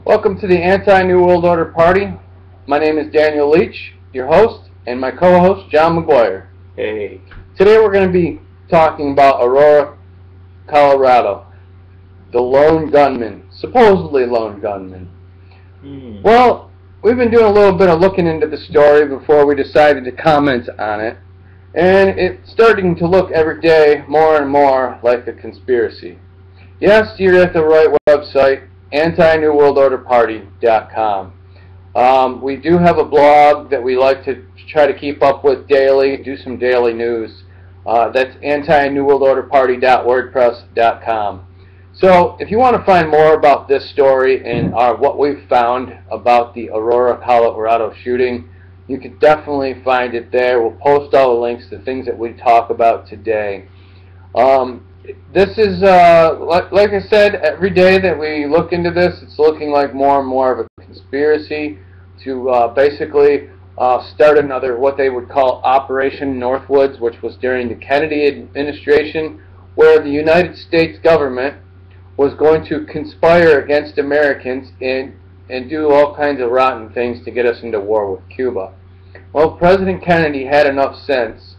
Welcome to the Anti-New World Order Party. My name is Daniel Leach, your host, and my co-host, John McGuire. Hey. Today we're going to be talking about Aurora, Colorado. The lone gunman, supposedly lone gunman. Well, we've been doing a little bit of looking into the story before we decided to comment on it, and it's starting to look every day more and more like a conspiracy. Yes, you're at the right website, accomplice.com. We do have a blog that we like to try to keep up with daily, do some daily news. That's antinewworldorderparty.wordpress.com. So if you want to find more about this story and what we've found about the Aurora, Colorado shooting, you can definitely find it there. We'll post all the links to things that we talk about today. This is, like I said, every day that we look into this, it's looking like more and more of a conspiracy to basically start another, what they would call Operation Northwoods, which was during the Kennedy administration, where the United States government was going to conspire against Americans and do all kinds of rotten things to get us into war with Cuba. Well, President Kennedy had enough sense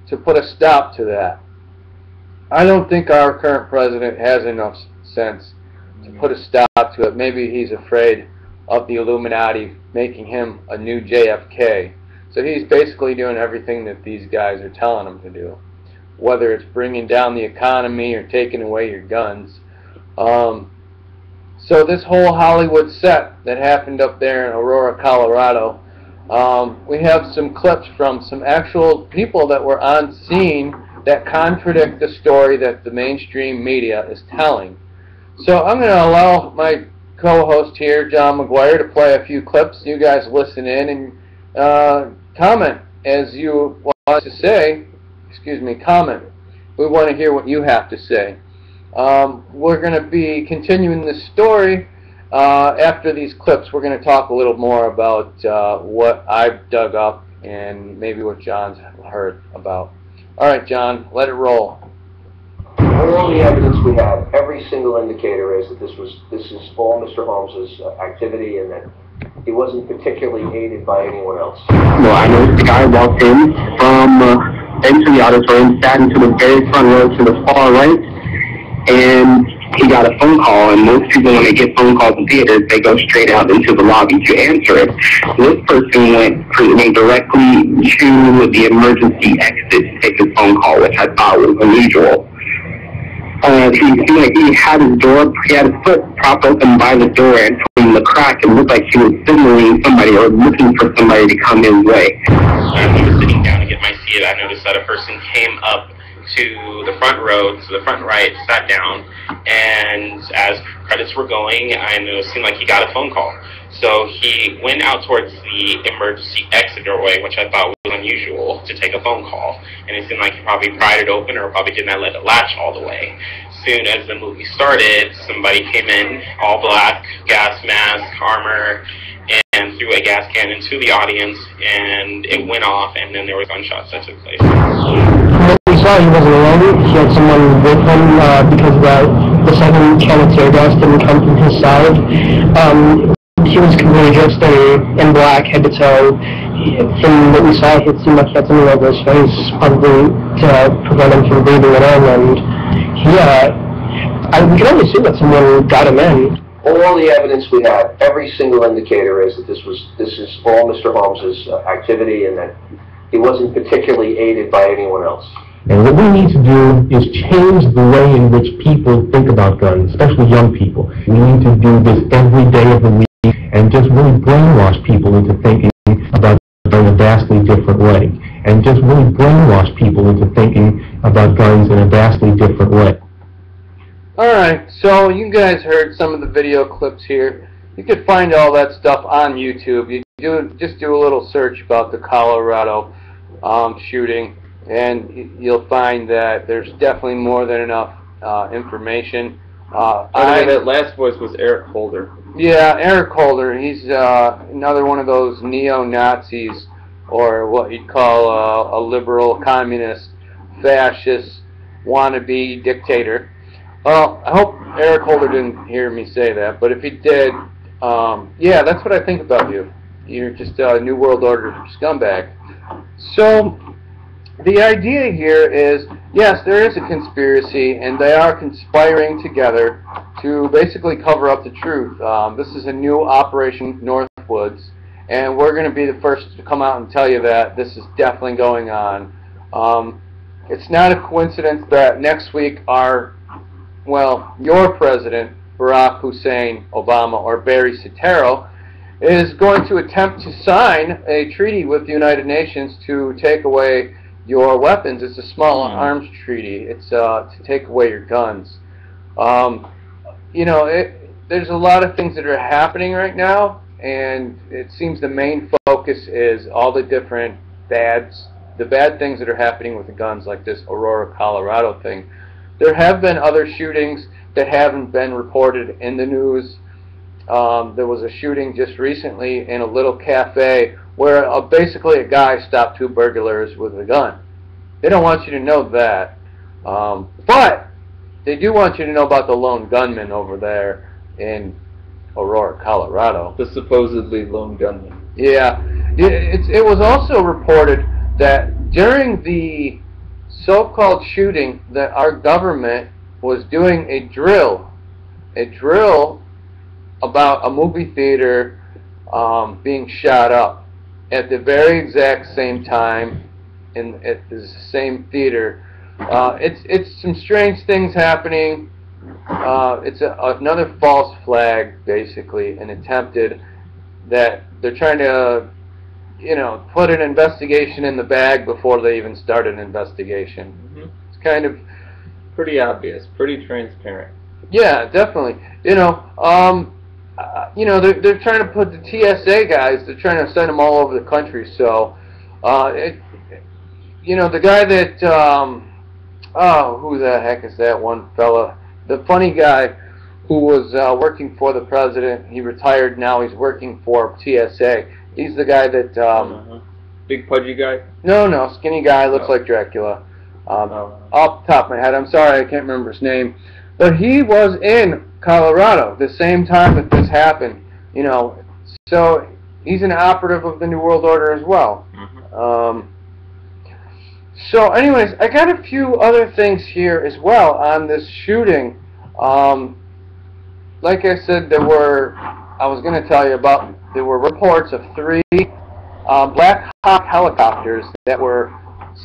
to put a stop to that. I don't think our current president has enough sense to put a stop to it. Maybe he's afraid of the Illuminati making him a new JFK. So he's basically doing everything that these guys are telling him to do, whether it's bringing down the economy or taking away your guns. So this whole Hollywood set that happened up there in Aurora, Colorado, we have some clips from some actual people that were on scene that contradict the story that the mainstream media is telling. So I'm going to allow my co-host here, John McGuire, to play a few clips. You guys listen in and comment as you want to say. Comment. We want to hear what you have to say. We're going to be continuing this story. After these clips, we're going to talk a little more about what I've dug up and maybe what John's heard about. All right, John, let it roll. All the evidence we have, every single indicator is that this is all Mr. Holmes's activity, and that he wasn't particularly aided by anyone else. Well, I noticed the guy walked in from into the auditorium, sat into the very front row to the far right, and he got a phone call, and most people, when they get phone calls in theaters, they go straight out into the lobby to answer it. This person went directly to the emergency exit to take his phone call, which I thought was unusual. He had his foot propped open by the door, and from the crack, it looked like he was signaling somebody or looking for somebody to come his way. As I was sitting down to get my seat, I noticed that a person came up to the front row, to the front right, sat down, and as credits were going, it seemed like he got a phone call. So he went out towards the emergency exit doorway, which I thought was unusual to take a phone call, and it seemed like he probably pried it open or probably did not let it latch all the way. Soon as the movie started, somebody came in, all black, gas mask, armor, and threw a gas can into the audience, and it went off, and then there were gunshots that took place. We saw he wasn't alone. He had someone with him because the second can of tear gas didn't come from his side. He was completely dressed in black, head to toe. From what we saw, it seemed like he had something over his face, probably to prevent him from breathing it in. And we can only assume that someone got him in. All the evidence we have, every single indicator is that this is all Mr. Holmes's activity, and that he wasn't particularly aided by anyone else. And what we need to do is change the way in which people think about guns, especially young people. We need to do this every day of the week and just really brainwash people into thinking about guns in a vastly different way. And just really brainwash people into thinking about guns in a vastly different way. Alright, so you guys heard some of the video clips here. You can find all that stuff on YouTube. You just do a little search about the Colorado shooting, and you'll find that there's definitely more than enough information. That last voice was Eric Holder. Yeah, Eric Holder. He's another one of those neo-Nazis, or what you'd call a liberal, communist, fascist, wannabe dictator. Well, I hope Eric Holder didn't hear me say that, but if he did, Yeah, that's what I think about you. You're just a New World Order scumbag. So, the idea here is, yes, there is a conspiracy, and they are conspiring together to basically cover up the truth. This is a new Operation Northwoods, and we're going to be the first to come out and tell you that this is definitely going on. It's not a coincidence that next week your president, Barack Hussein Obama, or Barry Soetoro, is going to attempt to sign a treaty with the United Nations to take away your weapons. It's a small arms treaty. It's to take away your guns. There's a lot of things that are happening right now, and it seems the main focus is all the different bad things that are happening with the guns, like this Aurora, Colorado thing. There have been other shootings that haven't been reported in the news. There was a shooting just recently in a little cafe where basically a guy stopped 2 burglars with a gun. They don't want you to know that. But they do want you to know about the lone gunman over there in Aurora, Colorado. The supposedly lone gunman. Yeah. It was also reported that during the so-called shooting that our government was doing a drill about a movie theater being shot up at the very exact same time at the same theater. It's some strange things happening. It's another false flag, basically, an attempted that they're trying to put an investigation in the bag before they even start an investigation. Mm-hmm. It's kind of pretty obvious, pretty transparent. Yeah, definitely. They're trying to put the TSA guys. They're trying to send them all over the country. So, the guy that who the heck is that one fella? The funny guy who was working for the president. He retired. Now he's working for TSA. He's the guy that big pudgy guy. No, skinny guy. Looks like Dracula. Off the top of my head, I'm sorry, I can't remember his name. But he was in Colorado the same time that this happened. So he's an operative of the New World Order as well. Mm-hmm. So anyways, I got a few other things here as well on this shooting. Like I said, there were reports of 3 Black Hawk helicopters that were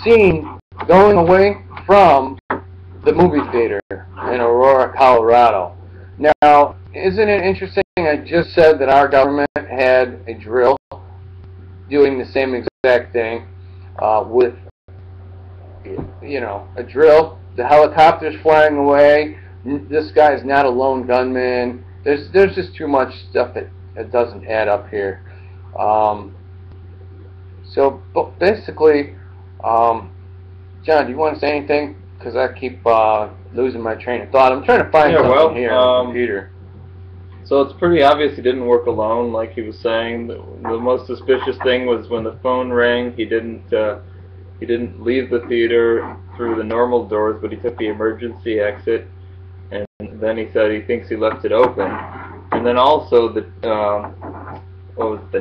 seen going away from the movie theater in Aurora, Colorado. Now, isn't it interesting? I just said that our government had a drill doing the same exact thing with, a drill. The helicopter's flying away. This guy is not a lone gunman. There's just too much stuff that doesn't add up here. So basically, John, do you want to say anything? Because I keep losing my train of thought. I'm trying to find something here on the computer. So it's pretty obvious he didn't work alone, like he was saying. The most suspicious thing was when the phone rang. He didn't leave the theater through the normal doors, but he took the emergency exit. And then he said he thinks he left it open. And then also the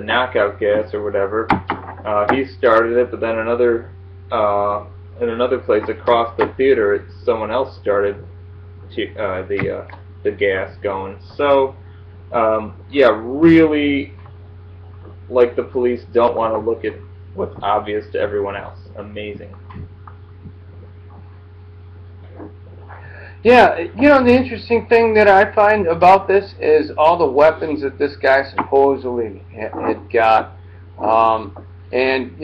knockout gas or whatever. He started it, but then in another place across the theater, someone else started the gas going. So, really, like the police don't want to look at what's obvious to everyone else. Amazing. Yeah, the interesting thing that I find about this is all the weapons that this guy supposedly had got. And,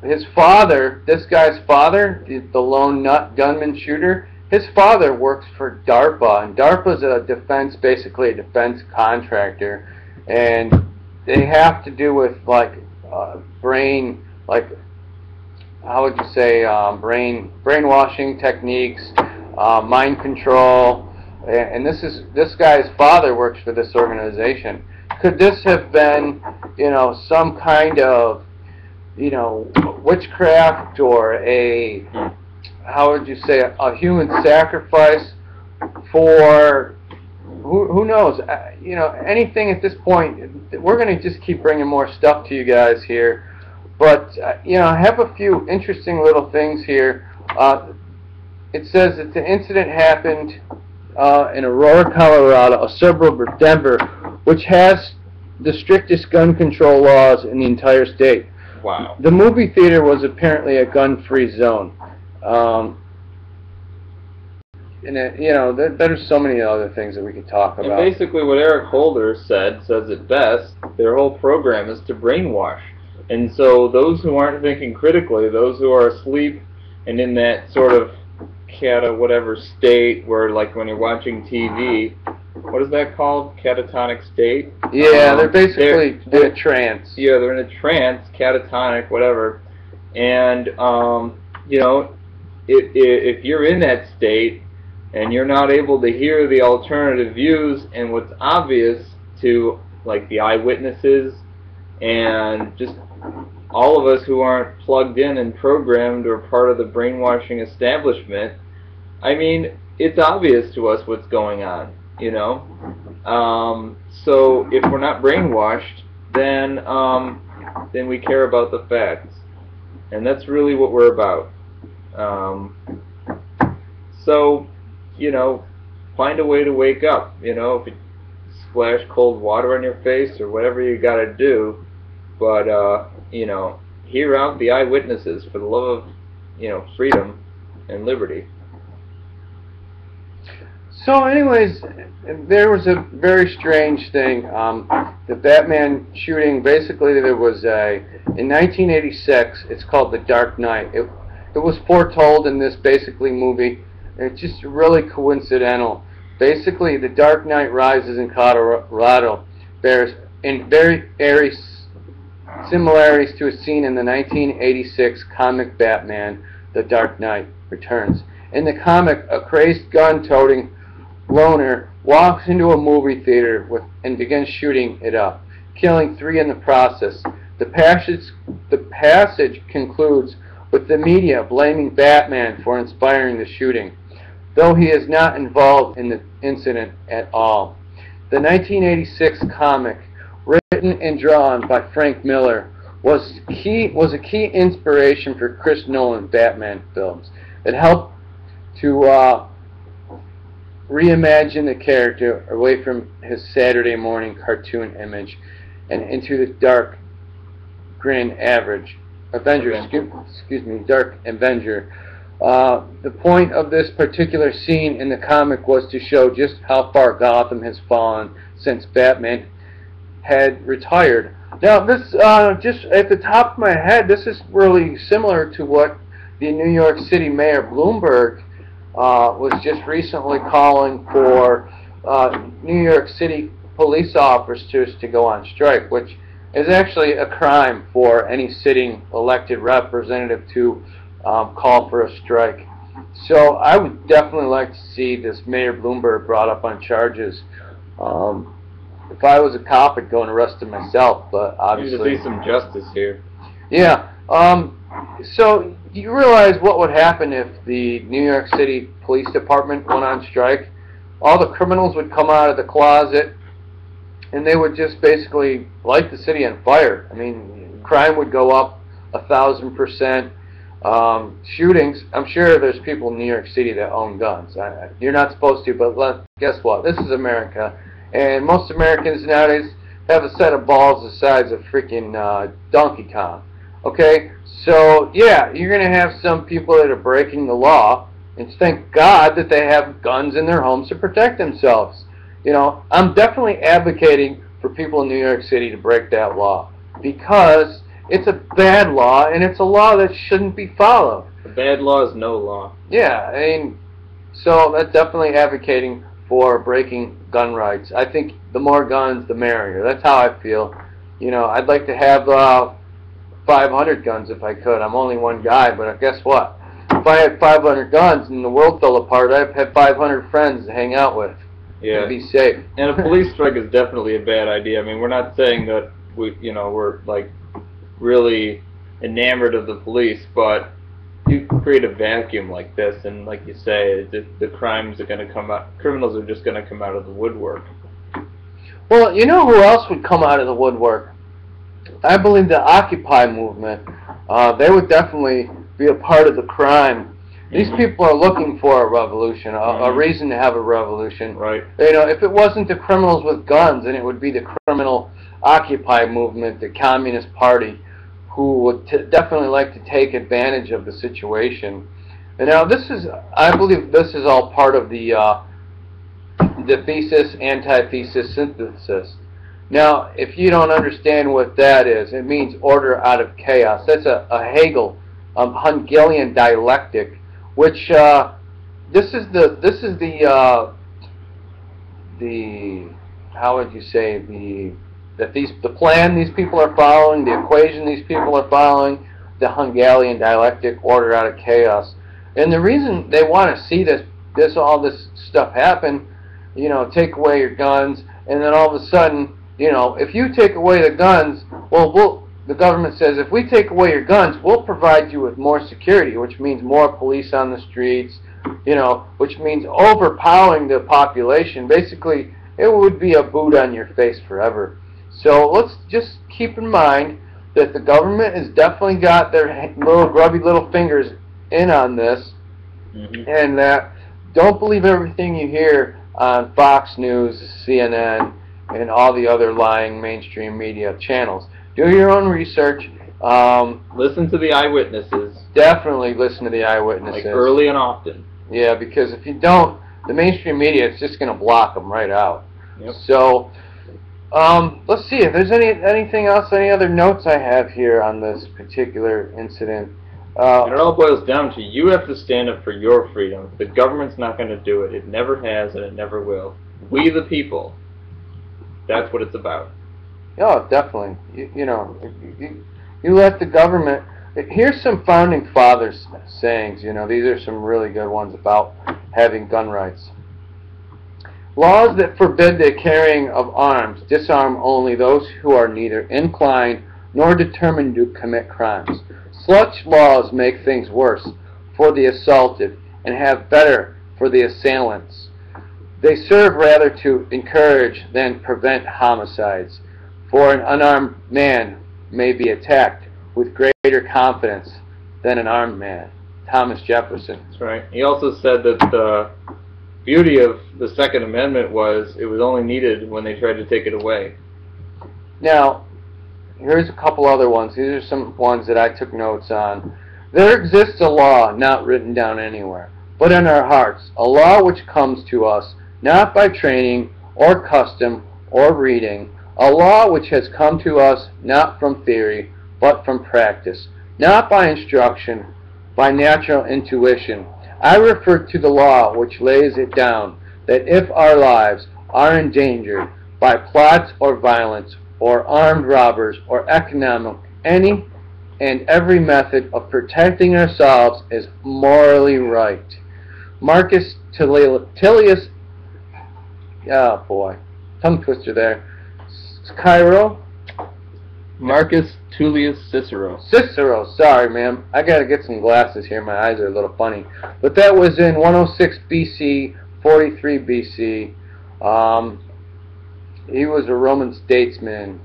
his father, this guy's father, the lone nut gunman shooter, his father works for DARPA, and DARPA's basically a defense contractor, and they have to do with, brainwashing techniques, mind control, and this guy's father works for this organization. Could this have been, some kind of, witchcraft or a human sacrifice for who knows? You know, anything at this point. We're going to just keep bringing more stuff to you guys here. But, you know, I have a few interesting little things here. It says that the incident happened in Aurora, Colorado, a suburb of Denver, which has the strictest gun control laws in the entire state. Wow. The movie theater was apparently a gun-free zone. And you know, there's so many other things that we could talk about. And basically what Eric Holder says it best, their whole program is to brainwash. And so those who aren't thinking critically, those who are asleep and in that sort of whatever state where, like when you're watching TV, what is that called? Catatonic state? Yeah, they're basically in a trance. Yeah, they're in a trance, catatonic, whatever. And, you know, if you're in that state and you're not able to hear the alternative views and what's obvious to, like, the eyewitnesses and just all of us who aren't plugged in and programmed or part of the brainwashing establishment, I mean, it's obvious to us what's going on, you know? So if we're not brainwashed, then we care about the facts. And that's really what we're about. So, you know, find a way to wake up, you know, if you splash cold water on your face or whatever you got to do, but, you know, hear out the eyewitnesses for the love of, you know, freedom and liberty. So anyways, there was a very strange thing. The Batman shooting, basically there was in 1986, it's called The Dark Knight. It was foretold in this basically movie. It's just really coincidental. Basically, The Dark Knight Rises in Colorado bears in very eerie similarities to a scene in the 1986 comic Batman, The Dark Knight Returns. In the comic, a crazed gun-toting loner walks into a movie theater and begins shooting it up, killing 3 in the process. The passage concludes with the media blaming Batman for inspiring the shooting, though he is not involved in the incident at all. The 1986 comic, written and drawn by Frank Miller, was a key inspiration for Chris Nolan's Batman films. It helped to reimagine the character away from his Saturday morning cartoon image and into the dark Dark Avenger. The point of this particular scene in the comic was to show just how far Gotham has fallen since Batman had retired. Now, this, just at the top of my head, this is really similar to what the New York City Mayor Bloomberg was just recently calling for New York City police officers to go on strike, which is actually a crime for any sitting elected representative to call for a strike. So I would definitely like to see this Mayor Bloomberg brought up on charges. If I was a cop, I'd go and arrest him myself, but obviously... There needs to be some justice here. Yeah. So you realize what would happen if the New York City Police Department went on strike? All the criminals would come out of the closet and they would just basically light the city on fire. I mean, crime would go up 1,000%. Shootings, I'm sure there's people in New York City that own guns. You're not supposed to, but guess what? This is America, and most Americans nowadays have a set of balls the size of freaking Donkey Kong. Okay? So, yeah, you're going to have some people that are breaking the law, and thank God that they have guns in their homes to protect themselves. You know, I'm definitely advocating for people in New York City to break that law, because it's a bad law, and it's a law that shouldn't be followed. A bad law is no law. Yeah, I mean, so that's definitely advocating for breaking gun rights. I think the more guns, the merrier. That's how I feel. You know, I'd like to have 500 guns if I could. I'm only one guy, but guess what? If I had 500 guns and the world fell apart, I'd have 500 friends to hang out with. Yeah. And be safe. And a police strike is definitely a bad idea. I mean, we're not saying that we're like really enamored of the police, but you create a vacuum like this, and like you say, the crimes are going to come out. Criminals are just going to come out of the woodwork. Well, you know who else would come out of the woodwork? I believe the Occupy movement. They would definitely be a part of the crime. These people are looking for a revolution, a reason to have a revolution. Right. You know, if it wasn't the criminals with guns, then it would be the criminal Occupy movement, the Communist Party, who would definitely like to take advantage of the situation. And now this is, I believe this is all part of the thesis, antithesis, synthesis. Now, if you don't understand what that is, it means order out of chaos. That's a Hegel, Hegelian dialectic, which this is the how would you say, the plan these people are following, the equation these people are following, the Hegelian dialectic, order out of chaos. And the reason they want to see all this stuff happen, you know, take away your guns, and then all of a sudden, you know, if you take away the guns, the government says, if we take away your guns, we'll provide you with more security, which means more police on the streets, you know, which means overpowering the population. Basically, it would be a boot on your face forever. So let's just keep in mind that the government has definitely got their little grubby little fingers in on this, and that don't believe everything you hear on Fox News, CNN, and all the other lying mainstream media channels. Do your own research. Listen to the eyewitnesses. Definitely listen to the eyewitnesses. Like early and often. Yeah, because if you don't, the mainstream media is just going to block them right out. Yep. So, let's see if there's anything else, any other notes I have here on this particular incident. And it all boils down to you have to stand up for your freedom. The government's not going to do it. It never has and it never will. We the people. That's what it's about. Oh, definitely. You know, you let the government... Here's some Founding Fathers sayings, you know. These are some really good ones about having gun rights. Laws that forbid the carrying of arms disarm only those who are neither inclined nor determined to commit crimes. Such laws make things worse for the assaulted and have better for the assailants. They serve rather to encourage than prevent homicides, for an unarmed man may be attacked with greater confidence than an armed man. Thomas Jefferson. That's right. He also said that the beauty of the Second Amendment was it was only needed when they tried to take it away. Now, here's a couple other ones. These are some ones that I took notes on. There exists a law not written down anywhere, but in our hearts, a law which comes to us not by training or custom or reading, a law which has come to us not from theory, but from practice, not by instruction, by natural intuition. I refer to the law which lays it down, that if our lives are endangered by plots or violence, or armed robbers, or any and every method of protecting ourselves is morally right. Marcus Tullius, oh boy, tongue twister there, Cairo. Marcus Tullius Cicero. Cicero, sorry man, I gotta get some glasses here, my eyes are a little funny. But that was in 106 BC, 43 BC. He was a Roman statesman.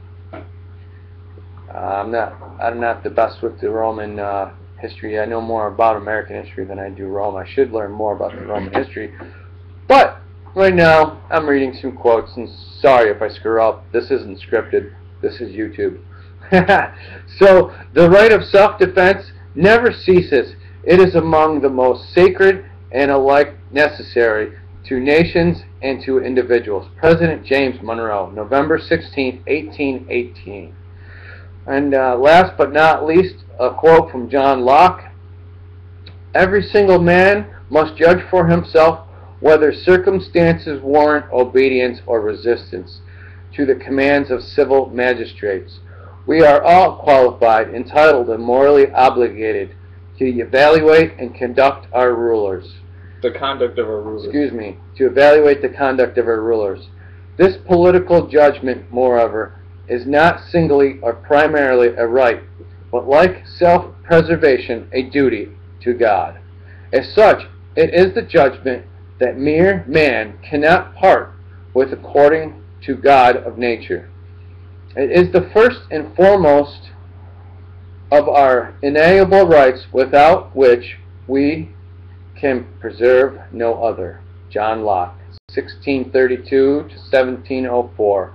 I'm not the best with the Roman history. I know more about American history than I do Rome. I should learn more about the Roman history. But right now, I'm reading some quotes, and sorry if I screw up. This isn't scripted. This is YouTube. So, the right of self-defense never ceases. It is among the most sacred and alike necessary to nations and to individuals. President James Monroe, November 16, 1818. And last but not least, a quote from John Locke. Every single man must judge for himself whether circumstances warrant obedience or resistance to the commands of civil magistrates. We are all qualified, entitled, and morally obligated to evaluate and conduct our rulers. The conduct of our rulers. Excuse me, to evaluate the conduct of our rulers. This political judgment, moreover, is not singly or primarily a right, but like self-preservation, a duty, to God. As such, it is the judgment that mere man cannot part with according to God of nature. It is the first and foremost of our inalienable rights, without which we can preserve no other. John Locke, 1632 to 1704.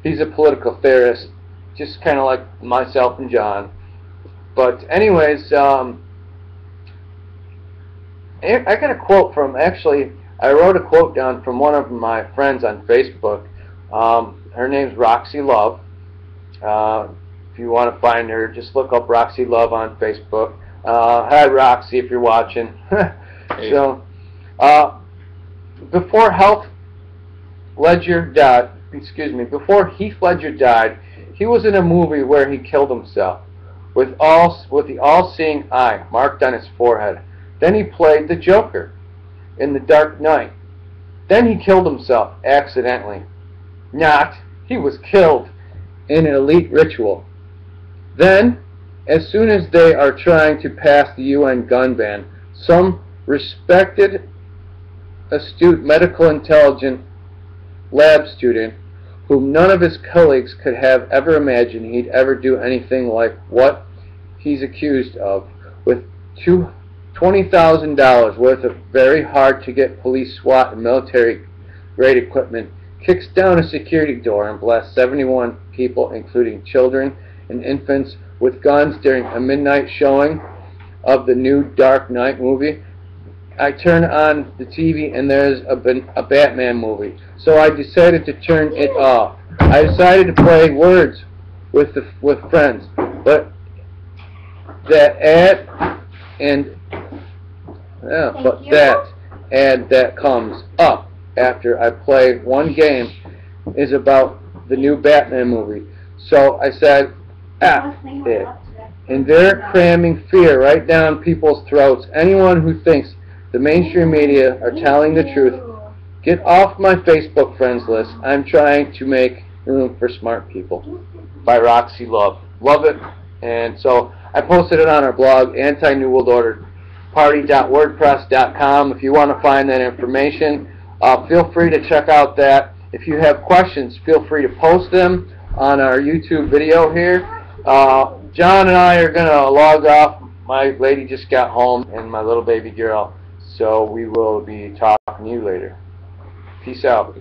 He's a political theorist, just kind of like myself and John. But anyways, I got a quote from, actually, I wrote a quote down from one of my friends on Facebook. Her name's Roxy Love. If you want to find her, just look up Roxy Love on Facebook. Hi Roxy, if you're watching. So, before Heath Ledger died, he was in a movie where he killed himself with the all-seeing eye marked on his forehead. Then he played the Joker in The Dark Knight. Then he killed himself accidentally. Not, he was killed in an elite ritual. Then, as soon as they are trying to pass the UN gun ban, some respected, astute medical intelligence lab student, whom none of his colleagues could have ever imagined he'd ever do anything like what he's accused of, with $20,000 worth of very hard-to-get police SWAT and military-grade equipment, kicks down a security door and blasts 71 people, including children and infants, with guns during a midnight showing of the new Dark Knight movie. I turn on the TV and there's a Batman movie, so I decided to turn it off. I decided to play words with friends, but that ad that comes up after I play one game is about the new Batman movie. So I said, it. And they're cramming fear right down people's throats. Anyone who thinks the mainstream media are telling the truth, get off my Facebook friends list. I'm trying to make room for smart people. By Roxy Love. Love it. And so I posted it on our blog, anti-newworldorderparty.wordpress.com. If you want to find that information, feel free to check out that. If you have questions, feel free to post them on our YouTube video here. John and I are going to log off. My lady just got home and my little baby girl. So we will be talking to you later. Peace out.